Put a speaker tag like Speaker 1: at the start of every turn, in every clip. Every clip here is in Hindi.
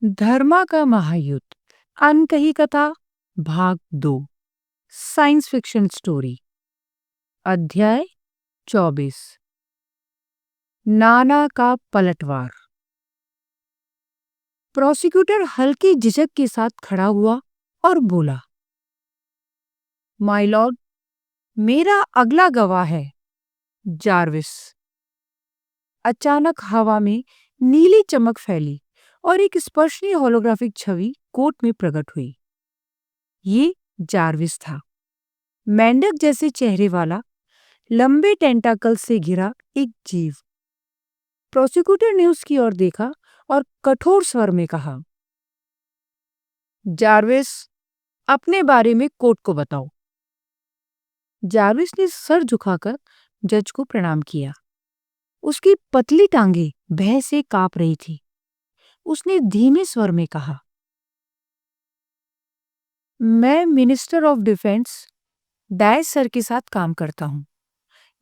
Speaker 1: धर्मा का महायुद्ध, अनकही कथा, भाग 2। Science fiction story. अध्याय 24। नाना का पलटवार। प्रोसिक्यूटर हल्की झिझक के साथ खड़ा हुआ और बोला, माय लॉर्ड, मेरा अगला गवाह है जार्विस। अचानक हवा में नीली चमक फैली और एक स्पर्शनीय होलोग्राफिक छवि कोर्ट में प्रकट हुई। ये जार्विस था, मेंढक जैसे चेहरे वाला, लंबे टेंटाकल से घिरा एक जीव। प्रोसिक्यूटर ने उसकी ओर देखा और कठोर स्वर में कहा, जार्विस, अपने बारे में कोर्ट को बताओ। जार्विस ने सर झुकाकर जज को प्रणाम किया। उसकी पतली टांगें भय से कांप रही थी। उसने धीमे स्वर में कहा, मैं मिनिस्टर ऑफ डिफेंस डायस सर के साथ काम करता हूं।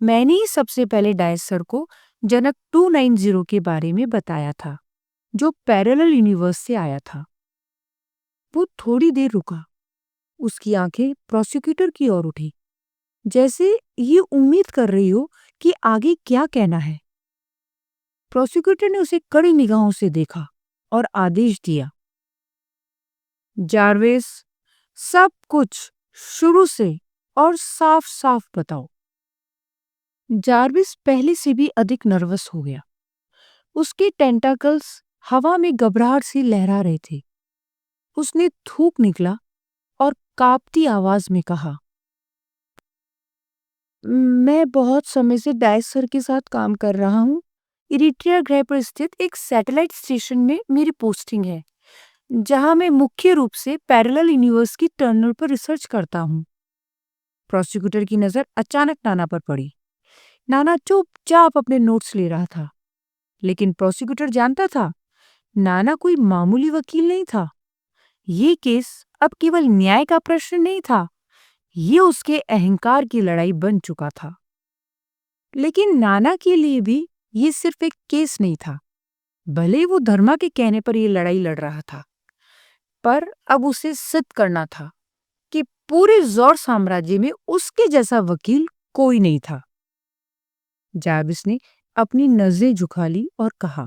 Speaker 1: मैंने ही सबसे पहले डायस सर को जनक 290 के बारे में बताया था, जो पैरेलल यूनिवर्स से आया था। वो थोड़ी देर रुका। उसकी आंखें प्रोसिक्यूटर की ओर उठी, जैसे ये उम्मीद कर रही हो कि आगे क्या कहना है। प्रोसिक्यूटर ने उसे कड़ी निगाहों से देखा और आदेश दिया, जार्विस, सब कुछ शुरू से और साफ साफ बताओ। जार्विस पहले से भी अधिक नर्वस हो गया। उसके टेंटाकल्स हवा में घबराहट से लहरा रहे थे। उसने थूक निकला और कांपती आवाज में कहा, मैं बहुत समय से डायस सर के साथ काम कर रहा हूँ। इरिट्रिया ग्रह पर स्थित एक सैटेलाइट स्टेशन में मेरी पोस्टिंग है, जहां मैं मुख्य रूप से पैरेलल यूनिवर्स की टर्नल पर रिसर्च करता हूँ। प्रोसिक्यूटर की नजर अचानक नाना पर पड़ी। नाना चुपचाप अपने नोट्स ले रहा था, लेकिन प्रोसिक्यूटर जानता था, नाना कोई मामूली वकील नहीं था। ये केस अब केवल न्याय का प्रश्न नहीं था, ये उसके अहंकार की लड़ाई बन चुका था। लेकिन नाना के लिए भी ये सिर्फ एक केस नहीं था। भले वो धर्मा के कहने पर ये लड़ाई लड़ रहा था, पर अब उसे सिद्ध करना था कि पूरे जौर साम्राज्य में उसके जैसा वकील कोई नहीं था। जार्विस ने अपनी नजरें झुका ली और कहा,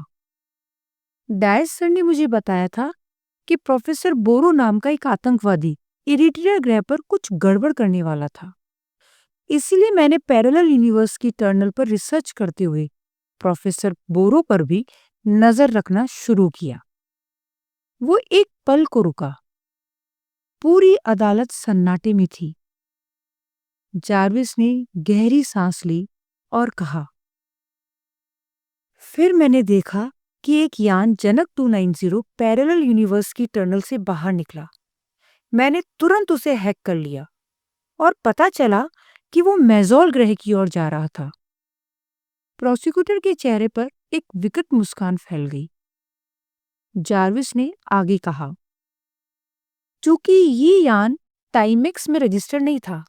Speaker 1: डायस सर ने मुझे बताया था कि प्रोफेसर बोरो नाम का एक आतंकवादी इरिट्रिया ग्रह पर कुछ गड़बड़ करने वाला था। इसीलिए मैंने पैरेलल यूनिवर्स की टर्नल पर रिसर्च करते हुए प्रोफेसर बोरो पर भी नजर रखना शुरू किया। वो एक पल को रुका। पूरी अदालत सन्नाटे में थी। जार्विस ने गहरी सांस ली और कहा, फिर मैंने देखा कि एक यान जनक 290 पैरेलल यूनिवर्स की टर्नल से बाहर निकला। मैंने तुरंत उसे हैक कर लिया और पता चला कि वो मेजोल ग्रह की ओर जा रहा था। प्रोसिक्यूटर के चेहरे पर एक विकट मुस्कान फैल गई। जार्विस ने आगे कहा, चूंकि ये यान टाइमेक्स में रजिस्टर्ड नहीं था,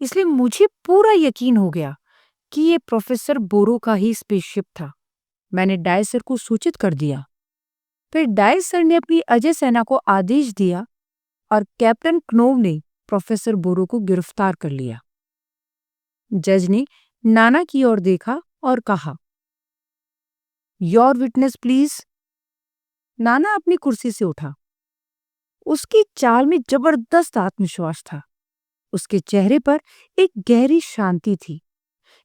Speaker 1: इसलिए मुझे पूरा यकीन हो गया कि ये प्रोफेसर बोरो का ही स्पेसशिप था। मैंने डायस सर को सूचित कर दिया। फिर डायस सर ने अपनी अजय सेना को आदेश दिया और कैप्टन क्नोव ने प्रोफेसर बोरो को गिरफ्तार कर लिया। जज ने नाना की ओर देखा और कहा, योर विटनेस प्लीज। नाना अपनी कुर्सी से उठा। उसकी चाल में जबरदस्त आत्मविश्वास था। उसके चेहरे पर एक गहरी शांति थी,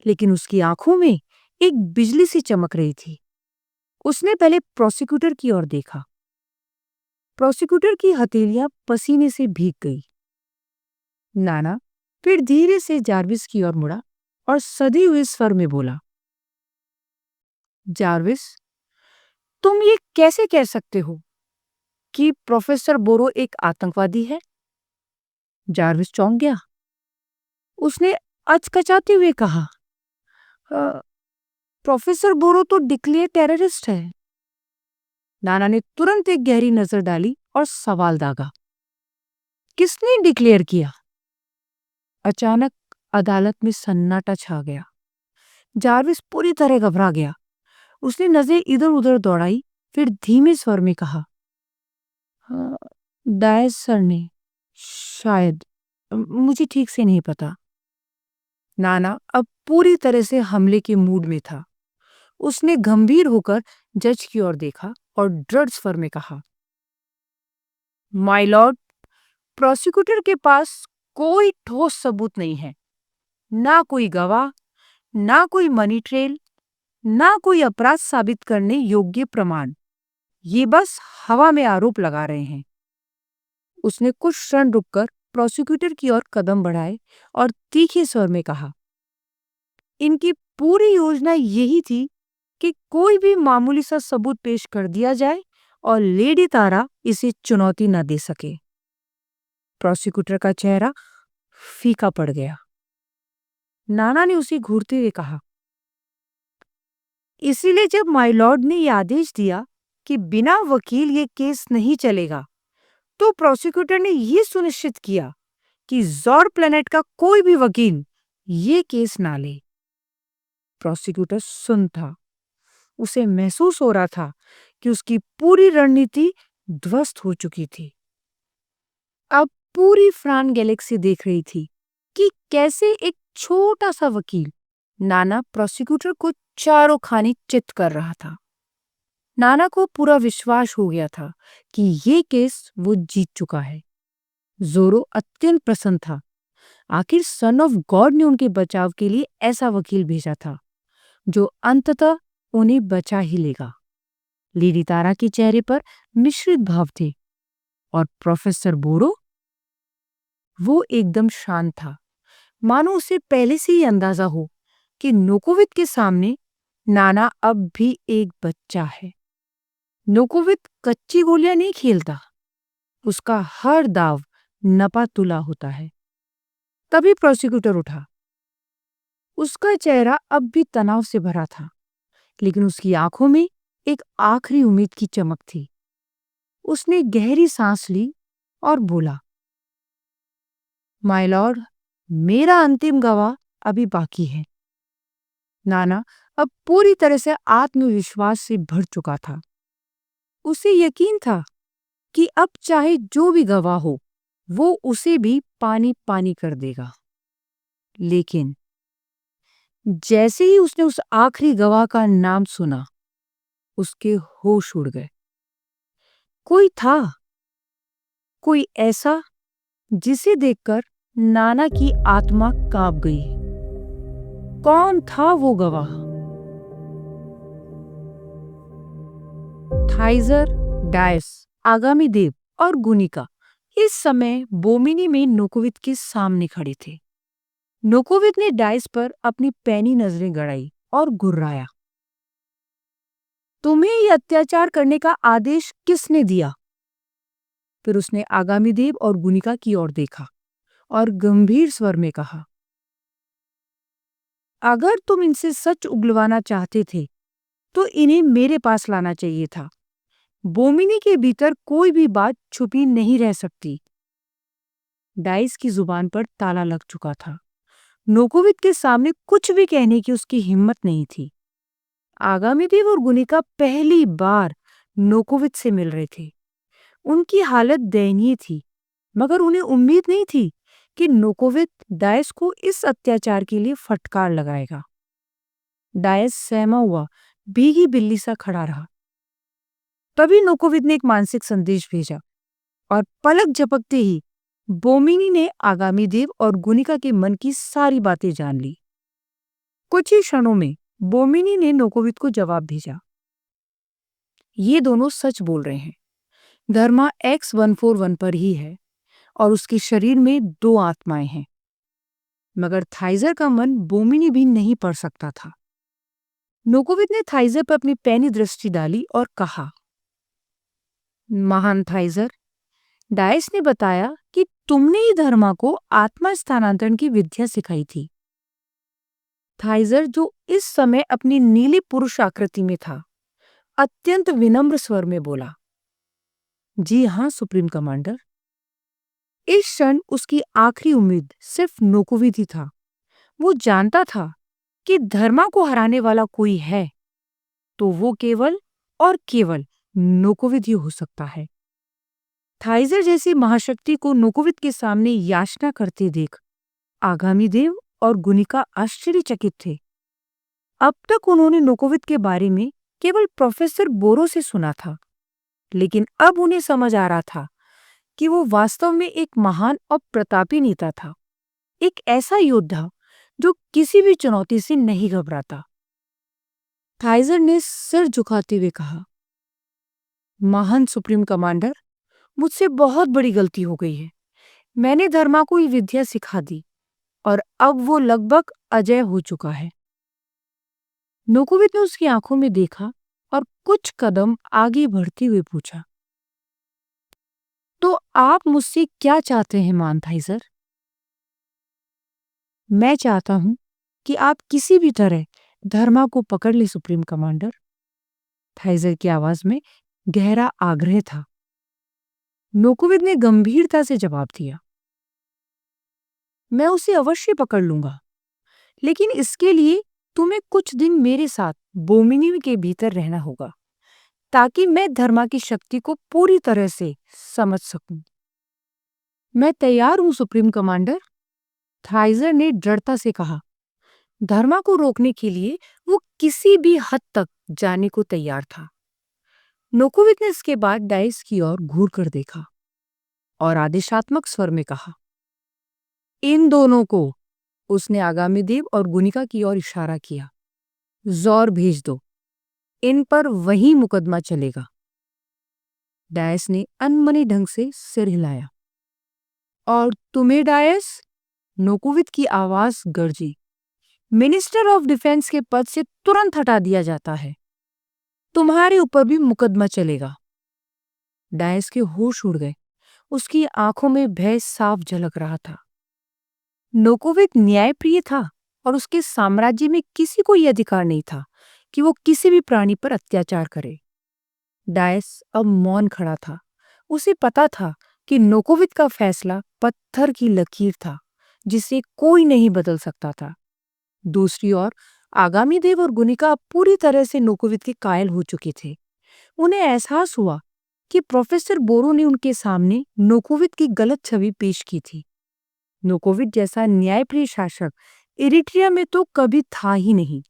Speaker 1: लेकिन उसकी आंखों में एक बिजली सी चमक रही थी। उसने पहले प्रोसिक्यूटर की ओर देखा। प्रोसिक्यूटर की हथेलियां पसीने से भीग गई। नाना फिर धीरे से जार्विस की ओर मुड़ा और सधे हुए स्वर में बोला, जार्विस, तुम ये कैसे कह सकते हो कि प्रोफेसर बोरो एक आतंकवादी है? जार्विस चौंक गया। उसने अचकचाते हुए कहा, "अ, प्रोफेसर बोरो तो डिक्लेयर टेररिस्ट है। नाना ने तुरंत एक गहरी नजर डाली और सवाल दागा, किसने डिक्लेयर किया? अचानक अदालत में सन्नाटा छा गया। जार्विस पूरी तरह घबरा गया। उसने नजरें इधर उधर दौड़ाई, फिर धीमे स्वर में कहा, अ, डायस सर ने शायद, मुझे ठीक से नहीं पता। नाना अब पूरी तरह से हमले के मूड में था। उसने गंभीर होकर जज की ओर देखा और दृढ़ स्वर में कहा, माय लॉर्ड, प्रोसिक्यूटर के पास कोई ठोस सबूत नहीं है। ना कोई गवाह, ना कोई मनी ट्रेल, ना कोई अपराध साबित करने योग्य प्रमाण। ये बस हवा में आरोप लगा रहे हैं। उसने कुछ क्षण रुककर प्रोसिक्यूटर की ओर कदम बढ़ाए और तीखे स्वर में कहा, इनकी पूरी योजना यही थी कि कोई भी मामूली सा सबूत पेश कर दिया जाए और लेडी तारा इसे चुनौती न दे सके। प्रोसिक्यूटर का चेहरा फीका पड़ गया। नाना ने उसे घूरते हुए कहा, इसीलिए जब माय लॉर्ड ने यह आदेश दिया कि बिना वकील ये केस नहीं चलेगा, तो प्रोसिक्यूटर ने यह सुनिश्चित किया कि जॉर प्लेनेट का कोई भी वकील ये केस ना ले। प्रोसिक्यूटर सुन था। उसे महसूस हो रहा था कि उसकी पूरी रणनीति ध्वस्त हो चुकी थी। अब पूरी फ्रान गैलेक्सी देख रही थी कि कैसे एक छोटा सा वकील नाना प्रोसिक्यूटर को चारों खानी चित कर रहा था। नाना को पूरा विश्वास हो गया था कि ये केस वो जीत चुका है। जोरो अत्यंत प्रसन्न था। आखिर सन ऑफ गॉड ने उनके बचाव के लिए ऐसा वकील भेजा था जो अंततः उन्हें बचा ही लेगा। लेडी तारा के चेहरे पर मिश्रित भाव थे और प्रोफेसर बोरो, वो एकदम शांत था, मानो उसे पहले से ही अंदाजा हो कि नोकोवित के सामने नाना अब भी एक बच्चा है। नोकोवित कच्ची गोलियां नहीं खेलता, उसका हर दाव नपा तुला होता है। तभी प्रोसिक्यूटर उठा। उसका चेहरा अब भी तनाव से भरा था, लेकिन उसकी आंखों में एक आखिरी उम्मीद की चमक थी। उसने गहरी सांस ली और बोला, माय लॉर्ड, मेरा अंतिम गवाह अभी बाकी है। नाना अब पूरी तरह से आत्मविश्वास से भर चुका था। उसे यकीन था कि अब चाहे जो भी गवाह हो, वो उसे भी पानी पानी कर देगा। लेकिन जैसे ही उसने उस आखिरी गवाह का नाम सुना, उसके होश उड़ गए। कोई था, कोई ऐसा जिसे देखकर नाना की आत्मा कांप गई। कौन था वो गवाह? थाइजर, डायस, आगामी देव और गुनिका इस समय बोमिनी में नोकोवित के सामने खड़े थे। नोकोवित ने डायस पर अपनी पैनी नजरें गड़ाई और गुर्राया, तुम्हें ये अत्याचार करने का आदेश किसने दिया? फिर उसने आगामी देव और गुनिका की ओर देखा और गंभीर स्वर में कहा, अगर तुम इनसे सच उगलवाना चाहते थे तो इन्हें मेरे पास लाना चाहिए था। बोमिनी के भीतर कोई भी बात छुपी नहीं रह सकती। डाइस की जुबान पर ताला लग चुका था। नोकोवित के सामने कुछ भी कहने की उसकी हिम्मत नहीं थी। आगामी देव और गुनिका पहली बार नोकोवित से मिल रहे थे। उनकी हालत दयनीय थी, मगर उन्हें उम्मीद नहीं थी कि नोकोवित डायस को इस अत्याचार के लिए फटकार लगाएगा। डायस सहमा हुआ भीगी बिल्ली सा खड़ा रहा। तभी नोकोवित ने एक मानसिक संदेश भेजा और पलक झपकते ही बोमिनी ने आगामी देव और गुनिका के मन की सारी बातें जान ली। कुछ ही क्षणों में बोमिनी ने नोकोवित को जवाब भेजा, ये दोनों सच बोल रहे हैं। धर्मा X-141 पर ही है और उसके शरीर में 2 आत्माएं हैं। मगर थाइजर का मन बोमिनी भी नहीं पढ़ सकता था। नोकोवित ने थाइजर पर अपनी पैनी दृष्टि डाली और कहा, महान थाइजर, डायस ने बताया कि तुमने ही धर्मा को आत्मा स्थानांतरण की विद्या सिखाई थी। थाइजर, जो इस समय अपनी नीली पुरुष आकृति में था, अत्यंत विनम्र स्वर में बोला, जी हां सुप्रीम कमांडर। इस क्षण उसकी आखिरी उम्मीद सिर्फ नोकोवित ही था। वो जानता था कि धर्मा को हराने वाला कोई है तो वो केवल और केवल नोकोवित ही हो सकता है। थाइजर जैसी महाशक्ति को नोकोविद के सामने याचना करते देख आगामी देव और गुनिका आश्चर्यचकित थे। अब तक उन्होंने नोकोविद के बारे में केवल प्रोफेसर बोरो से सुना था, लेकिन अब उन्हें समझ आ रहा था कि वो वास्तव में एक महान और प्रतापी नेता था, एक ऐसा योद्धा जो किसी भी चुनौती से नहीं घबराता। थाइजर ने सिर झुकाते हुए कहा, महान सुप्रीम कमांडर, मुझसे बहुत बड़ी गलती हो गई है। मैंने धर्मा को ये विद्या सिखा दी और अब वो लगभग अजेय हो चुका है। नोकोविद ने उसकी आंखों में देखा और कुछ कदम आगे बढ़ते हुए पूछा, तो आप मुझसे क्या चाहते हैं मान थाइजर? मैं चाहता हूं कि आप किसी भी तरह धर्मा को पकड़ ले सुप्रीम कमांडर। थाइजर की आवाज में गहरा आग्रह था। नोकोविद ने गंभीरता से जवाब दिया, मैं उसे अवश्य पकड़ लूंगा, लेकिन इसके लिए तुम्हें कुछ दिन मेरे साथ बोमिनी के भीतर रहना होगा ताकि मैं धर्मा की शक्ति को पूरी तरह से समझ सकूं। मैं तैयार हूं सुप्रीम कमांडर, थाइजर ने दृढ़ता से कहा। धर्मा को रोकने के लिए वो किसी भी हद तक जाने को तैयार था। नोकोविद ने इसके बाद डाइस की ओर घूर कर देखा और आदेशात्मक स्वर में कहा, इन दोनों को, उसने आगामी देव और गुनिका की ओर इशारा किया, जोर भेज दो, इन पर वही मुकदमा चलेगा। डायस ने अनमने ढंग से सिर हिलाया। और तुम्हें डायस? नोकोविद की आवाज गरजी। मिनिस्टर ऑफ डिफेंस के पद से तुरंत हटा दिया जाता है। तुम्हारे ऊपर भी मुकदमा चलेगा। डायस के होश उड़ गए। उसकी आंखों में भय साफ झलक रहा था। नोकोविद न्यायप्रिय था और उसके साम्राज्य में किसी को यह अधिकार नहीं था कि वो किसी भी प्राणी पर अत्याचार करे। डायस अब मौन खड़ा था। उसे पता था कि नोकोविद का फैसला पत्थर की लकीर था जिसे कोई नहीं बदल सकता था। दूसरी ओर आगामी देव और गुनिका पूरी तरह से नोकोविद के कायल हो चुके थे। उन्हें एहसास हुआ कि प्रोफेसर बोरो ने उनके सामने नोकोविद की गलत छवि पेश की थी। नोकोविद जैसा न्यायप्रिय शासक इरिट्रिया में तो कभी था ही नहीं।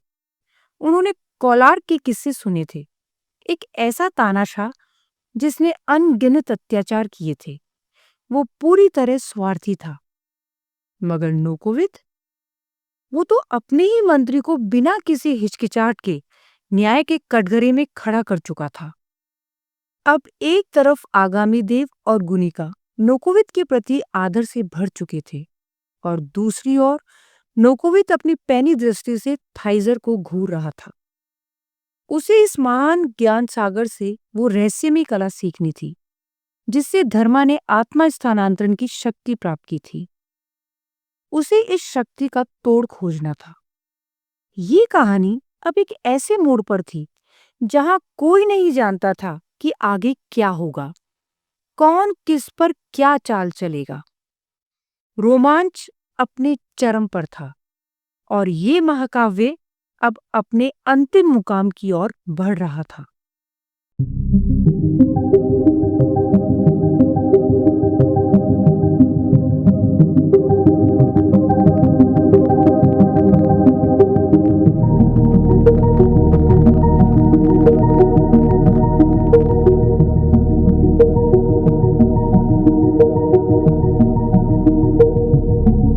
Speaker 1: उन्होंने कोलार्क के किस्से सुने थे, एक ऐसा तानाशाह जिसने अनगिनत अत्याचार किए थे। वो पूरी तरह स्वार्थी था। मगर नोकोविद, वो तो अपने ही मंत्री को बिना किसी हिचकिचाहट के न्याय के कटघरे में खड़ा कर चुका था। अब एक तरफ आगामी देव और गुनिका नोकोविद के प्रति आदर से भर चुके थे और दूसरी ओर नोकोविद अपनी पैनी दृष्टि से थाइजर को घूर रहा था। उसे इस महान ज्ञान सागर से वो रहस्यमयी कला सीखनी थी जिससे धर्मा ने आत्मा स्थानांतरण की शक्ति प्राप्त की थी। उसे इस शक्ति का तोड़ खोजना था। ये कहानी अब एक ऐसे मोड़ पर थी जहां कोई नहीं जानता था कि आगे क्या होगा, कौन किस पर क्या चाल चलेगा। रोमांच अपने चरम पर था और ये महाकाव्य अब अपने अंतिम मुकाम की ओर बढ़ रहा था।